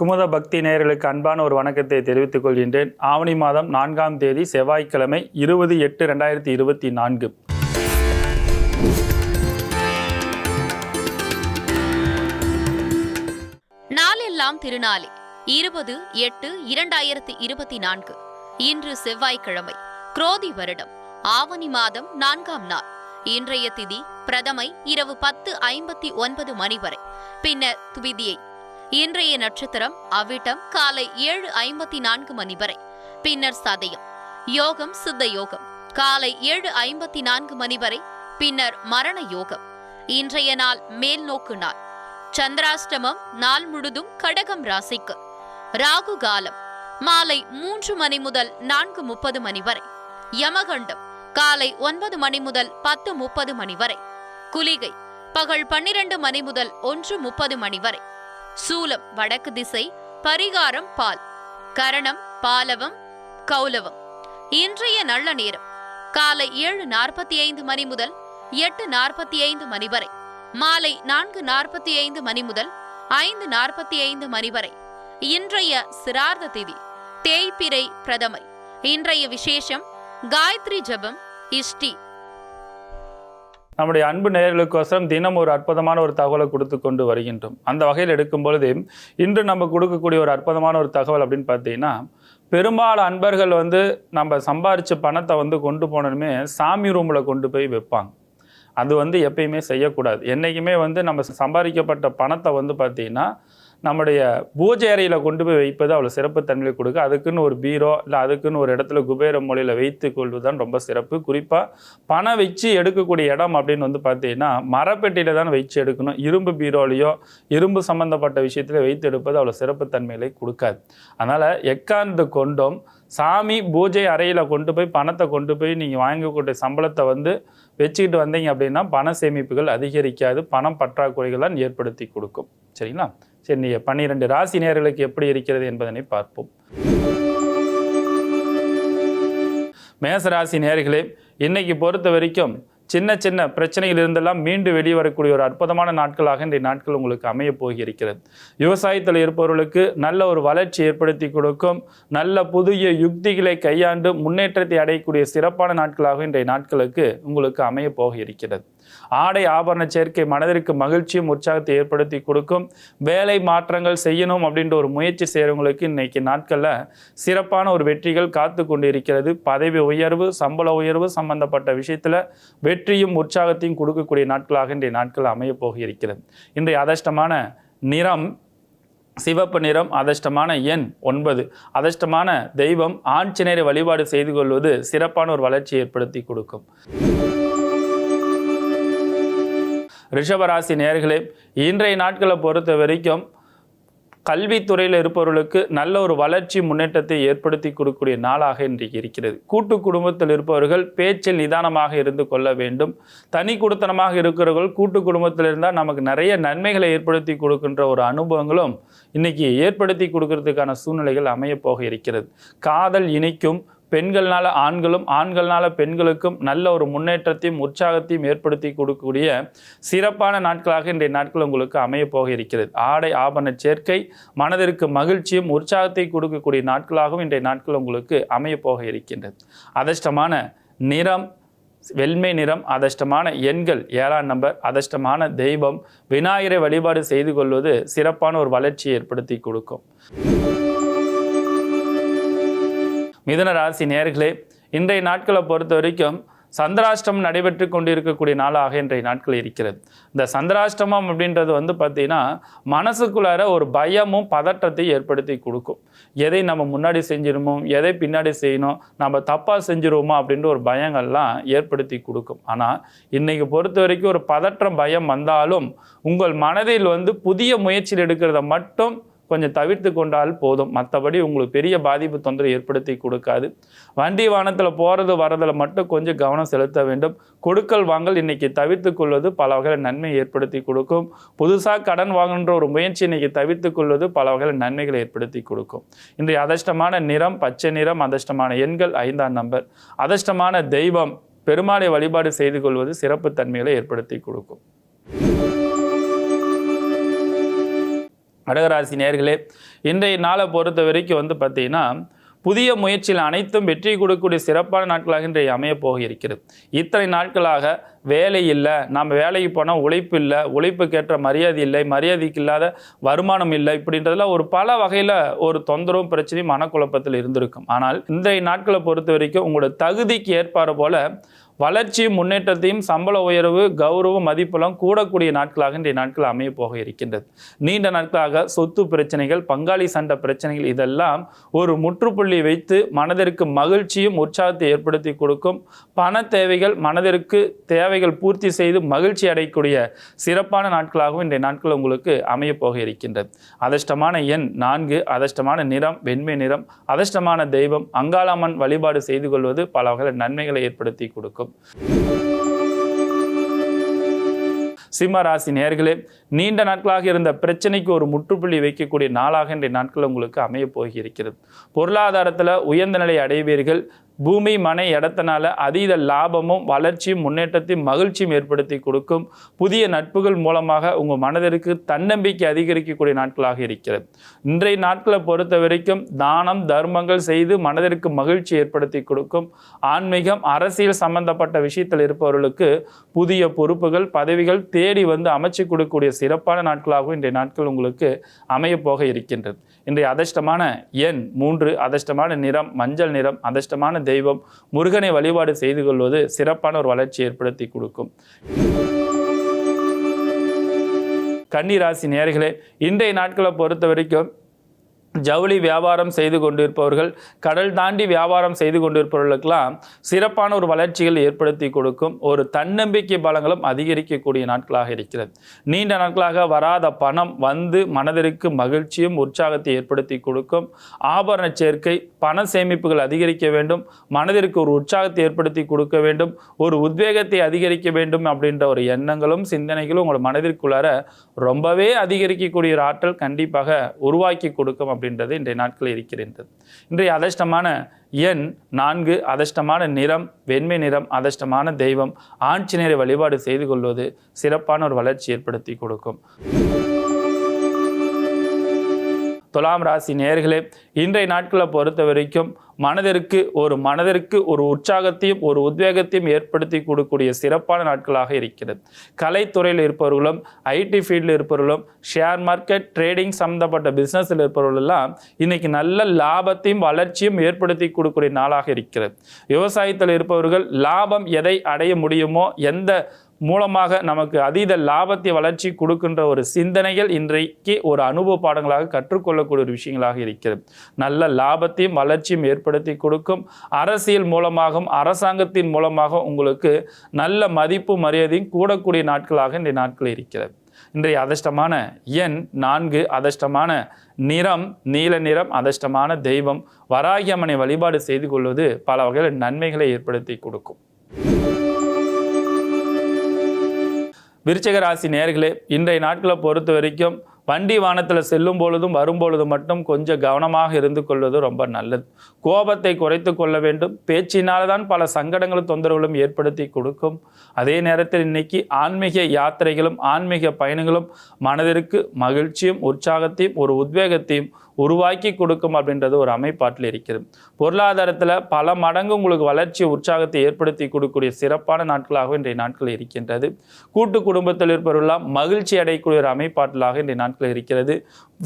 குமுத பக்தி நேயர்களுக்கு அன்பான ஒரு வணக்கத்தை தெரிவித்துக் கொள்கின்றேன். ஆவணி மாதம் 4ஆம் தேதி செவ்வாய்க்கிழமை 20/8/2024. நாளெல்லாம் திருநாளே 20/8/2024. இன்று செவ்வாய்க்கிழமை, குரோதி வருடம், ஆவணி மாதம் 4ஆம் நாள். இன்றைய திதி பிரதமை இரவு 10:59 மணி வரை, பின்னர் துவிதியை. இன்றைய நட்சத்திரம் அவிட்டம் காலை 7:54 மணி வரை, பின்னர் சதயம். யோகம் சித்த யோகம் காலை 7:54 மணி வரை, பின்னர் மரண யோகம். இன்றைய நாள் மேல் நோக்கு நாள். சந்திராஷ்டமம் நாள் முழுதும் கடகம் ராசிக்கு. ராகு காலம் மாலை 3 மணி முதல் 4:30 மணி வரை. யமகண்டம் காலை 9 மணி முதல் 10:30 மணி வரை. குளிகை பகல் 12 மணி முதல் 1:30 மணி வரை. சூலம் வடக்கு திசை. பரிகாரம் பால். கரணம் பாலவம் கௌலவம். இன்றைய நல்ல நேரம் காலை 7:45 மணி முதல் 8:45 மணி வரை. மாலை 4:45 மணி முதல் 5:45 மணி வரை. இன்றைய சிரார்த்த திதி தேய்பிறை பிரதமை. இன்றைய விசேஷம் காயத்ரி ஜபம், இஷ்டி. நம்முடைய அன்பு நேயர்களுக்கோசரம் தினம் ஒரு அற்புதமான ஒரு தகவலை கொடுத்து கொண்டு வருகின்றோம். அந்த வகையில் எடுக்கும் பொழுது இன்று நம்ம கொடுக்கக்கூடிய ஒரு அற்புதமான ஒரு தகவல் அப்படின்னு பார்த்தீங்கன்னா, பெரும்பாலும் அன்பர்கள் நம்ம சம்பாரித்த பணத்தை கொண்டு போனதுமே சாமி ரூமில் கொண்டு போய் வைப்பாங்க. அது எப்பயுமே செய்யக்கூடாது. என்றைக்குமே நம்ம சம்பாதிக்கப்பட்ட பணத்தை பார்த்தீங்கன்னா நம்முடைய பூஜை அறையில் கொண்டு போய் வைப்பது அவ்வளோ சிறப்பு தன்மையை கொடுக்க. அதுக்குன்னு ஒரு பீரோ இல்லை அதுக்குன்னு ஒரு இடத்துல குபேர மூலையில் வைத்து கொள்வதுதான் ரொம்ப சிறப்பு. குறிப்பாக பணம் வச்சு எடுக்கக்கூடிய இடம் அப்படின்னு பார்த்தீங்கன்னா மரப்பெட்டியில் தான் வச்சு எடுக்கணும். இரும்பு பீரோலையோ இரும்பு சம்மந்தப்பட்ட விஷயத்தில் வைத்து எடுப்பது அவ்வளோ சிறப்பு தன்மைகளை கொடுக்காது. அதனால் எக்காந்து கொண்டும் சாமி பூஜை அறையில் கொண்டு போய் பணத்தை கொண்டு போய் நீங்கள் வாங்கக்கூடிய சம்பளத்தை வச்சுக்கிட்டு வந்தீங்க அப்படின்னா பண சேமிப்புகள் அதிகரிக்காது, பணம் பற்றாக்குறைகள் தான் ஏற்படுத்தி கொடுக்கும். சரிங்களா? சரி, 12 ராசி நேயர்களுக்கு எப்படி இருக்கிறது என்பதனை பார்ப்போம். மேசராசி நேயர்களே, இன்னைக்கு பொறுத்த வரைக்கும் சின்ன சின்ன பிரச்சனைகள் இருந்தெல்லாம் மீண்டு வெளியே வரக்கூடிய ஒரு அற்புதமான நாட்களாக இன்றைய நாட்கள் உங்களுக்கு அமைய போகிறது. விவசாயத்தில் இருப்பவர்களுக்கு நல்ல ஒரு வளர்ச்சி ஏற்படுத்தி கொடுக்கும். நல்ல புதிய யுக்திகளை கையாண்டு முன்னேற்றத்தை அடையக்கூடிய சிறப்பான நாட்களாக இன்றைய நாட்களுக்கு உங்களுக்கு அமைய போகிறது. ஆடை ஆபரண சேர்க்கை மனதிற்கு மகிழ்ச்சியும் உற்சாகத்தை ஏற்படுத்தி கொடுக்கும். வேலை மாற்றங்கள் செய்யணும் அப்படின்ற ஒரு முயற்சி செய்கிறவங்களுக்கு இன்னைக்கு நாட்களில் சிறப்பான ஒரு வெற்றிகள் காத்து கொண்டு இருக்கிறது. பதவி உயர்வு, சம்பள உயர்வு சம்பந்தப்பட்ட விஷயத்தில் வெற்றியும் உற்சாகத்தையும் கொடுக்கக்கூடிய நாட்களாக இன்றைய நாட்கள் அமைய போகிறது. இன்றைய அதிர்ஷ்டமான நிறம் சிவப்பு நிறம். அதிர்ஷ்டமான எண் 9. அதிர்ஷ்டமான தெய்வம் ஆஞ்சநேயரை வழிபாடு செய்து கொள்வது சிறப்பான ஒரு வளர்ச்சியை ஏற்படுத்தி கொடுக்கும். ரிஷபராசி நேயர்களே, இன்றைய நாட்களை பொறுத்த வரைக்கும் கல்வித்துறையில் இருப்பவர்களுக்கு நல்ல ஒரு வளர்ச்சி முன்னேற்றத்தை ஏற்படுத்தி கொடுக்கக்கூடிய நாளாக இன்றைக்கு இருக்கிறது. கூட்டு குடும்பத்தில் இருப்பவர்கள் பேச்சில் நிதானமாக இருந்து கொள்ள வேண்டும். தனி குடித்தனமாக இருக்கிறவர்கள் கூட்டு குடும்பத்தில் இருந்தால் நமக்கு நிறைய நன்மைகளை ஏற்படுத்தி கொடுக்கின்ற ஒரு அனுபவங்களும் இன்னைக்கு ஏற்படுத்தி கொடுக்கறதுக்கான சூழ்நிலைகள் அமைய போக இருக்கிறது. காதல் இணைக்கும். பெண்கள்னால ஆண்களும் ஆண்கள்னால பெண்களுக்கும் நல்ல ஒரு முன்னேற்றத்தையும் உற்சாகத்தையும் ஏற்படுத்தி கொடுக்கக்கூடிய சிறப்பான நாட்களாக இன்றைய நாட்கள் உங்களுக்கு அமைய போக இருக்கிறது. ஆடை ஆபரண சேர்க்கை மனதிற்கு மகிழ்ச்சியும் உற்சாகத்தை கொடுக்கக்கூடிய நாட்களாகவும் இன்றைய நாட்கள் உங்களுக்கு அமைய போக இருக்கின்றது. அதிர்ஷ்டமான நிறம் வெண்மை நிறம். அதிர்ஷ்டமான எண்கள் 7ஆம் நம்பர். அதிர்ஷ்டமான தெய்வம் விநாயகரை வழிபாடு செய்து கொள்வது சிறப்பான ஒரு வளர்ச்சியை ஏற்படுத்தி கொடுக்கும். மிதுன ராசி நேயர்களே, இன்றைய நாட்களை பொறுத்த வரைக்கும் சந்திராஷ்டமம் நடைபெற்று கொண்டிருக்கக்கூடிய நாளாக இன்றைய நாட்கள் இருக்கிறது. இந்த சந்திராஷ்டமம் அப்படின்றது பார்த்தீங்கன்னா மனசுக்குள்ளார ஒரு பயமும் பதற்றத்தை ஏற்படுத்தி கொடுக்கும். எதை நம்ம முன்னாடி செஞ்சிருமோ, எதை பின்னாடி செய்யணும், நம்ம தப்பாக செஞ்சிருவோமா அப்படின்ற ஒரு பயங்கள்லாம் ஏற்படுத்தி கொடுக்கும். ஆனால் இன்னைக்கு பொறுத்த வரைக்கும் ஒரு பதற்றம் பயம் வந்தாலும் உங்கள் மனதில் புதிய முயற்சியில் எடுக்கிறத மட்டும் கொஞ்சம் தவிர்த்து கொண்டால் போதும். மற்றபடி உங்களுக்கு பெரிய பாதிப்பு தொந்தரவு ஏற்படுத்தி கொடுக்காது. வண்டி வாகனத்தில் போகிறது வரதில் மட்டும் கொஞ்சம் கவனம் செலுத்த வேண்டும். கொடுக்கல் வாங்கல் இன்னைக்கு தவிர்த்து கொள்வது பல வகையில் நன்மை ஏற்படுத்தி கொடுக்கும். புதுசாக கடன் வாங்குகின்ற ஒரு முயற்சி இன்னைக்கு தவிர்த்து கொள்வது பல வகையில் நன்மைகளை ஏற்படுத்தி கொடுக்கும். இன்றைய அதிர்ஷ்டமான நிறம் பச்சை நிறம். அதிர்ஷ்டமான எண்கள் 5ஆம் நம்பர். அதிர்ஷ்டமான தெய்வம் பெருமாளை வழிபாடு செய்து கொள்வது சிறப்பு தன்மைகளை ஏற்படுத்தி கொடுக்கும். கடகராசி நேயர்களே, இன்றைய நாளை பொறுத்த வரைக்கும் பார்த்தீங்கன்னா புதிய முயற்சியில் அனைத்தும் வெற்றி கொடுக்கக்கூடிய சிறப்பான நாட்களாக இன்றைய அமைய போக இருக்கிறது. இத்தனை நாட்களாக வேலை இல்லை, நம்ம வேலைக்கு போனால் உழைப்பு இல்லை, உழைப்புக்கேற்ற மரியாதை இல்லை, மரியாதைக்கு இல்லாத வருமானம் இல்லை, இப்படின்றதுல ஒரு பல வகையில் ஒரு தொந்தரவும் பிரச்சனையும் மனக்குழப்பத்தில் இருந்திருக்கும். ஆனால் இன்றைய நாட்களை பொறுத்த வரைக்கும் உங்களோட தகுதிக்கு ஏற்பாறு போல வளர்ச்சியும் முன்னேற்றத்தையும் சம்பள உயர்வு கௌரவம் மதிப்பெல்லாம் கூடக்கூடிய நாட்களாக இன்றைய நாட்கள் அமைய போக இருக்கின்றது. நீண்ட நாட்களாக சொத்து பிரச்சனைகள், பங்காளி சண்டை பிரச்சனைகள் இதெல்லாம் ஒரு முற்றுப்புள்ளி வைத்து மனதிற்கு மகிழ்ச்சியும் உற்சாகத்தை ஏற்படுத்தி கொடுக்கும். பண தேவைகள், மனதிற்கு தேவைகள் பூர்த்தி செய்து மகிழ்ச்சி அடையக்கூடிய சிறப்பான நாட்களாகவும் இன்றைய நாட்கள் உங்களுக்கு அமைய போக இருக்கின்றது. அதிர்ஷ்டமான எண் 4, அதிர்ஷ்டமான நிறம் வெண்மை நிறம், அதிர்ஷ்டமான தெய்வம் அங்காளம்மன் வழிபாடு செய்து கொள்வது பல வகையில் நன்மைகளை ஏற்படுத்தி கொடுக்கும். சிம்ம ராசி நேயர்களே, நீண்ட நாட்களாக இருந்த பிரச்சனைக்கு ஒரு முற்றுப்புள்ளி வைக்கக்கூடிய நாளாக இன்றைய நாட்கள் உங்களுக்கு அமைய போகிறது. பொருளாதாரத்தில் உயர்ந்த நிலை அடைவீர்கள். பூமி மனை இடத்தினால அதீத லாபமும் வளர்ச்சியும் முன்னேற்றத்தையும் மகிழ்ச்சியும் ஏற்படுத்தி கொடுக்கும். புதிய நட்புகள் மூலமாக உங்கள் மனதிற்கு தன்னம்பிக்கை அதிகரிக்கக்கூடிய நாட்களாக இருக்கிறது. இன்றைய நாட்களை பொறுத்த வரைக்கும் தானம் தர்மங்கள் செய்து மனதிற்கு மகிழ்ச்சி ஏற்படுத்தி கொடுக்கும். ஆன்மீகம் அரசியல் சம்பந்தப்பட்ட விஷயத்தில் இருப்பவர்களுக்கு புதிய பொறுப்புகள் பதவிகள் தேடி அமைச்சு கொடுக்கக்கூடிய சிறப்பான நாட்களாகவும் இன்றைய நாட்கள் உங்களுக்கு அமைய போக இருக்கின்றது. இன்றைய அதிர்ஷ்டமான எண் 3, அதிர்ஷ்டமான நிறம் மஞ்சள் நிறம், அதிர்ஷ்டமான தெய்வம் முருகனை வழிபாடு செய்து கொள்வது சிறப்பான ஒரு வளர்ச்சி ஏற்படுத்தி கொடுக்கும். கன்னி ராசி நேயர்களே, இன்றைய நாட்களை பொறுத்த வரைக்கும் ஜவுளி வியாபாரம் செய்து கொண்டிருப்பவர்கள், கடல் தாண்டி வியாபாரம் செய்து கொண்டிருப்பவர்களுக்கெல்லாம் சிறப்பான ஒரு வளர்ச்சிகள் ஏற்படுத்தி கொடுக்கும். ஒரு தன்னம்பிக்கை பலங்களும் அதிகரிக்கக்கூடிய நாட்களாக இருக்கிறது. நீண்ட நாட்களாக வராத பணம் மனதிற்கு மகிழ்ச்சியும் உற்சாகத்தை ஏற்படுத்தி கொடுக்கும். ஆபரண சேர்க்கை, பண சேமிப்புகள் அதிகரிக்க வேண்டும், மனதிற்கு ஒரு உற்சாகத்தை ஏற்படுத்தி கொடுக்க வேண்டும், ஒரு உத்வேகத்தை அதிகரிக்க வேண்டும் அப்படின்ற ஒரு எண்ணங்களும் சிந்தனைகளும் உங்களோட மனதிற்குள்ளார ரொம்பவே அதிகரிக்கக்கூடிய ஒரு ஆற்றல் கண்டிப்பாக உருவாக்கி கொடுக்கும் அப்படின்றது இன்றைய நாட்களில் இருக்கின்றது. இன்றைய அதிர்ஷ்டமான எண் 4, அதிர்ஷ்டமான நிறம் வெண்மை நிறம், அதிர்ஷ்டமான தெய்வம் ஆஞ்சநேயரை வழிபாடு செய்து கொள்வது சிறப்பான ஒரு வளர்ச்சி ஏற்படுத்தி கொடுக்கும். துலாம் ராசி நேயர்களே, இன்றைய நாட்களை பொறுத்த வரைக்கும் மனதிற்கு ஒரு உற்சாகத்தையும் ஒரு உத்வேகத்தையும் ஏற்படுத்தி கொடுக்கக்கூடிய சிறப்பான நாட்களாக இருக்கிறது. கலைத்துறையில் இருப்பவர்களும் ஐடி ஃபீல்டில் இருப்பவர்களும் ஷேர் மார்க்கெட் ட்ரேடிங் சம்மந்தப்பட்ட பிஸ்னஸில் இருப்பவர்களெல்லாம் இன்னைக்கு நல்ல லாபத்தையும் வளர்ச்சியும் ஏற்படுத்தி கொடுக்கக்கூடிய நாளாக இருக்கிறது. விவசாயத்தில் இருப்பவர்கள் லாபம் எதை அடைய முடியுமோ, எந்த மூலமாக நமக்கு அதீத லாபத்தை வளர்ச்சி கொடுக்கின்ற ஒரு சிந்தனைகள் இன்றைக்கு ஒரு அனுபவ பாடங்களாக கற்றுக்கொள்ளக்கூடிய ஒரு விஷயங்களாக இருக்கிறது. நல்ல லாபத்தையும் வளர்ச்சியும் ஏற்படுத்தி கொடுக்கும். அரசியல் மூலமாகவும் அரசாங்கத்தின் மூலமாக உங்களுக்கு நல்ல மதிப்பு மரியாதையும் கூடக்கூடிய நாட்களாக இந்த நாட்கள் இருக்கிறது. இன்றைய அதிர்ஷ்டமான எண் 4, அதிர்ஷ்டமான நிறம் நீல நிறம், அதிர்ஷ்டமான தெய்வம் வராகி அம்மனை வழிபாடு செய்து கொள்வது பல வகையில் நன்மைகளை ஏற்படுத்தி கொடுக்கும். விருச்சிக ராசி நேயர்களே, இன்றைய நாட்களை பொறுத்த வரைக்கும் வண்டி வாகனத்தில் செல்லும் பொழுதும் வரும்பொழுதும் மட்டும் கொஞ்சம் கவனமாக இருந்து கொள்வது ரொம்ப நல்லது. கோபத்தை குறைத்து கொள்ள வேண்டும். பேச்சினால் தான் பல சங்கடங்களும் தொந்தரவுகளும் ஏற்படுத்தி கொடுக்கும். அதே நேரத்தில் இன்னைக்கு ஆன்மீக யாத்திரைகளும் ஆன்மீக பயணங்களும் மனதிற்கு மகிழ்ச்சியும் உற்சாகத்தையும் ஒரு உத்வேகத்தையும் உருவாக்கி கொடுக்கும் அப்படின்றது ஒரு அமைப்பாட்டில் இருக்கிறது. பொருளாதாரத்தில் பல மடங்கு உங்களுக்கு வளர்ச்சி உற்சாகத்தை ஏற்படுத்தி கொடுக்கக்கூடிய சிறப்பான நாட்களாக இன்றைய நாட்கள் இருக்கின்றது. கூட்டு குடும்பத்தில் இருப்பவர்களெல்லாம் மகிழ்ச்சி அடையக்கூடிய ஒரு அமைப்பாட்டிலாக இன்றைய நாட்கள் இருக்கிறது.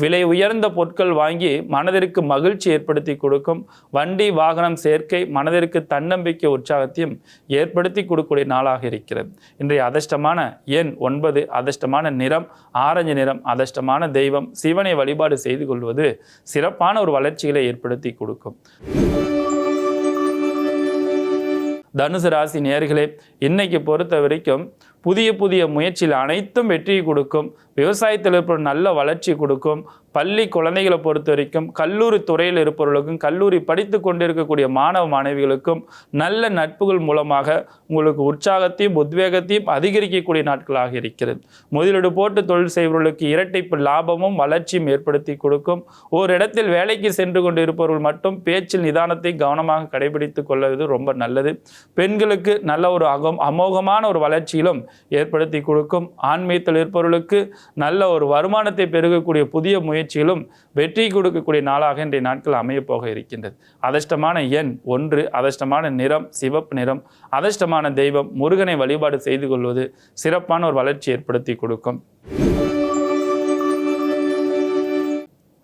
விலை உயர்ந்த பொருட்கள் வாங்கி மனதிற்கு மகிழ்ச்சி ஏற்படுத்தி கொடுக்கும். வண்டி வாகனம் சேர்க்கை மனதிற்கு தன்னம்பிக்கை உற்சாகத்தையும் ஏற்படுத்தி கொடுக்கக்கூடிய நாளாக இருக்கிறது. இன்றைய அதிர்ஷ்டமான எண் 9, அதிர்ஷ்டமான நிறம் ஆரஞ்சு நிறம், அதிர்ஷ்டமான தெய்வம் சிவனை வழிபாடு செய்து கொள்வது சிறப்பான ஒரு வளர்ச்சிகளை ஏற்படுத்தி கொடுக்கும். தனுசு ராசி நேயர்களே, இன்னைக்கு பொறுத்த வரைக்கும் புதிய முயற்சியில் அனைத்தும் வெற்றி கொடுக்கும். விவசாயத்தில் இருப்ப நல்ல வளர்ச்சி கொடுக்கும். பள்ளி குழந்தைகளை பொறுத்த வரைக்கும் கல்லூரி துறையில் இருப்பவர்களுக்கும் கல்லூரி படித்து கொண்டிருக்கக்கூடிய மாணவ மாணவிகளுக்கும் நல்ல நட்புகள் மூலமாக உங்களுக்கு உற்சாகத்தையும் உத்வேகத்தையும் அதிகரிக்கக்கூடிய நாட்களாக இருக்கிறது. முதலீடு போட்டு தொழில் செய்பவர்களுக்கு இரட்டைப்பு லாபமும் வளர்ச்சியும் ஏற்படுத்தி கொடுக்கும். ஒரு இடத்தில் வேலைக்கு சென்று கொண்டு இருப்பவர்கள் மட்டும் பேச்சில் நிதானத்தை கவனமாக கடைபிடித்து கொள்வது ரொம்ப நல்லது. பெண்களுக்கு நல்ல ஒரு அமோகமான ஒரு வளர்ச்சியிலும் ஏற்படுத்தி கொடுக்கும். ஆன்மீகத்தில் இருப்பவர்களுக்கு நல்ல ஒரு வருமானத்தை பெருகக்கூடிய புதிய முயற்சி முயற்சிகளும் வெற்றி கொடுக்கக்கூடிய நாளாக இன்றைய நாட்கள் அமையப் போக இருக்கின்றது. அதிர்ஷ்டமான எண் 1, அதிர்ஷ்டமான நிறம் சிவப்பு நிறம், அதிர்ஷ்டமான தெய்வம் முருகனை வழிபாடு செய்து கொள்வது சிறப்பான ஒரு வளர்ச்சி ஏற்படுத்தி கொடுக்கும்.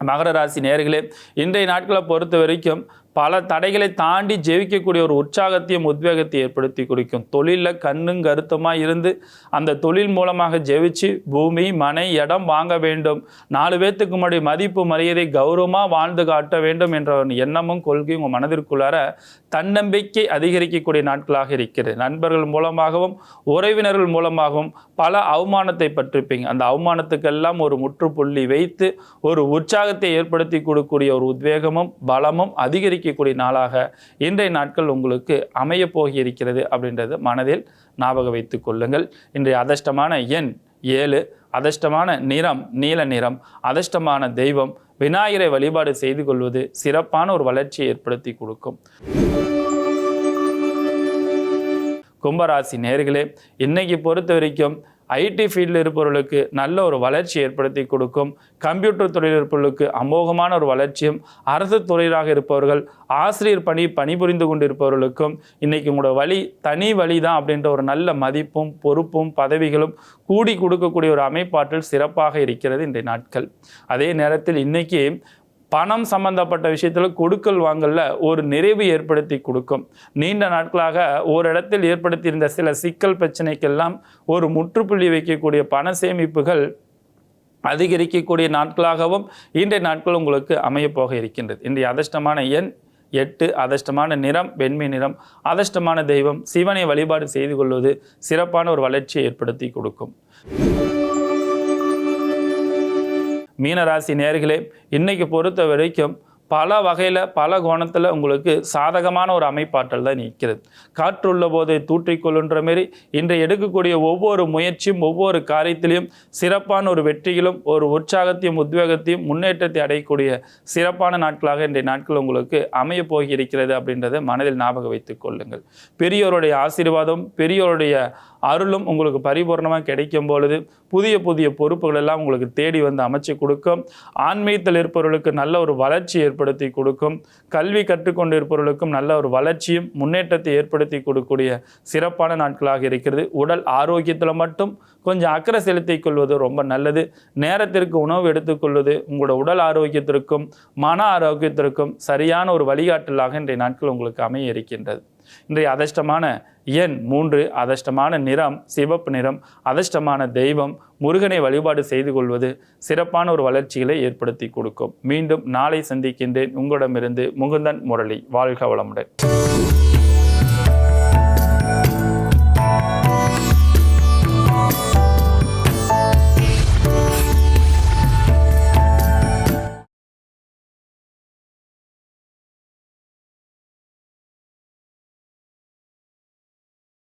மகர ராசி நேயர்களே, இன்றைய நாட்களை பொறுத்த வரைக்கும் பல தடைகளை தாண்டி ஜெயிக்கக்கூடிய ஒரு உற்சாகத்தையும் உத்வேகத்தை ஏற்படுத்தி கொடுக்கும். தொழிலில் கண்ணும் கருத்துமாக இருந்து அந்த தொழில் மூலமாக ஜெயிச்சு பூமி மனை இடம் வாங்க வேண்டும், 4 பேர்த்துக்கு முன்னாடி மதிப்பு மரியாதை கௌரவமாக வாழ்ந்து காட்ட வேண்டும் என்ற ஒரு எண்ணமும் கொள்கையும் உங்கள் மனதிற்குள்ளார தன்னம்பிக்கை அதிகரிக்கக்கூடிய நாட்களாக இருக்கிறது. நண்பர்கள் மூலமாகவும் உறவினர்கள் மூலமாகவும் பல அவமானத்தை பற்றிருப்பீங்க. அந்த அவமானத்துக்கெல்லாம் ஒரு முற்றுப்புள்ளி வைத்து ஒரு உற்சாகத்தை ஏற்படுத்தி கொடுக்கக்கூடிய ஒரு உத்வேகமும் பலமும் அதிகரிக்கக்கூடிய நாளாக இன்றைய நாட்கள் உங்களுக்கு அமைய போகி இருக்கிறது அப்படின்றது மனதில் ஞாபகம் வைத்துக் கொள்ளுங்கள். இன்றைய அதிர்ஷ்டமான எண் 7, அதிர்ஷ்டமான நிறம் நீல நிறம், அதிர்ஷ்டமான தெய்வம் விநாயகரை வழிபாடு செய்து கொள்வது சிறப்பான ஒரு வளர்ச்சியை ஏற்படுத்தி கொடுக்கும். கும்பராசி நேயர்களே, இன்னைக்கு பொறுத்த வரைக்கும் ஐடி ஃபீல்டில் இருப்பவர்களுக்கு நல்ல ஒரு வளர்ச்சி ஏற்படுத்தி கொடுக்கும். கம்ப்யூட்டர் துறையில் இருப்பவர்களுக்கு அமோகமான ஒரு வளர்ச்சியும், அரசு துறையாக இருப்பவர்கள் ஆசிரியர் பணிபுரிந்து கொண்டு இருப்பவர்களுக்கும் இன்னைக்கு உங்களோட வழி தனி வழி தான் அப்படின்ற ஒரு நல்ல மதிப்பும் பொறுப்பும் பதவிகளும் கூடி கொடுக்கக்கூடிய ஒரு அமைப்பாற்றல் சிறப்பாக இருக்கிறது இன்றைய நாட்கள். அதே நேரத்தில் இன்னைக்கு பணம் சம்பந்தப்பட்ட விஷயத்தில் கொடுக்கல் வாங்கல ஒரு நிறைவு ஏற்படுத்தி கொடுக்கும். நீண்ட நாட்களாக ஒரு இடத்தில் ஏற்படுத்தியிருந்த சில சிக்கல் பிரச்சனைக்கெல்லாம் ஒரு முற்றுப்புள்ளி வைக்கக்கூடிய பண சேமிப்புகள் அதிகரிக்கக்கூடிய நாட்களாகவும் இன்றைய நாட்கள் உங்களுக்கு அமைய போக இருக்கின்றது. இன்றைய அதிர்ஷ்டமான எண் 8, அதிர்ஷ்டமான நிறம் வெண்மை நிறம், அதிர்ஷ்டமான தெய்வம் சிவனை வழிபாடு செய்து கொள்வது சிறப்பான ஒரு வளர்ச்சியை ஏற்படுத்தி கொடுக்கும். மீனராசி நேயர்களே, இன்னைக்கு பொறுத்த வரைக்கும் பல வகையில் பல கோணத்தில் உங்களுக்கு சாதகமான ஒரு அமைப்பாற்றல் தான் நிற்கிறது. காற்றுள்ள போதை தூற்றிக்கொள்ளுன்ற மாரி இன்றைய எடுக்கக்கூடிய ஒவ்வொரு முயற்சியும் ஒவ்வொரு காரியத்திலையும் சிறப்பான ஒரு வெற்றிகளும் ஒரு உற்சாகத்தையும் உத்வேகத்தையும் முன்னேற்றத்தை அடையக்கூடிய சிறப்பான நாட்களாக இன்றைய நாட்கள் உங்களுக்கு அமைய போகி இருக்கிறது அப்படின்றத மனதில் ஞாபகம் வைத்துக் கொள்ளுங்கள். பெரியோருடைய ஆசீர்வாதம் பெரியோருடைய அருளும் உங்களுக்கு பரிபூர்ணமாக கிடைக்கும் பொழுது புதிய புதிய பொறுப்புகள் எல்லாம் உங்களுக்கு தேடி வந்து அமைச்சு கொடுக்கும். ஆன்மீகத்தில் இருப்பவர்களுக்கு நல்ல ஒரு வளர்ச்சி ஏற்படுத்தி கொடுக்கும். கல்வி கற்றுக்கொண்டு இருப்பவர்களுக்கும் நல்ல ஒரு வளர்ச்சியும் முன்னேற்றத்தை ஏற்படுத்தி கொடுக்கக்கூடிய சிறப்பான நாட்களாக இருக்கிறது. உடல் ஆரோக்கியத்தில் மட்டும் கொஞ்சம் அக்கறை செலுத்திக் கொள்வது ரொம்ப நல்லது. நேரத்திற்கு உணவு எடுத்துக்கொள்வது உங்களோட உடல் ஆரோக்கியத்திற்கும் மன ஆரோக்கியத்திற்கும் சரியான ஒரு வழிகாட்டலாக இன்றைய நாட்கள் உங்களுக்கு அமைய இருக்கின்றது. இன்றைய அதிர்ஷ்டமான எண் 3, அதிர்ஷ்டமான நிறம் சிவப்பு நிறம், அதிர்ஷ்டமான தெய்வம் முருகனை வழிபாடு செய்து கொள்வது சிறப்பான ஒரு வளர்ச்சிகளை ஏற்படுத்தி கொடுக்கும். மீண்டும் நாளை சந்திக்கின்றேன். உங்களிடமிருந்து முகுந்தன் முரளி. வாழ்க வளமுடன்.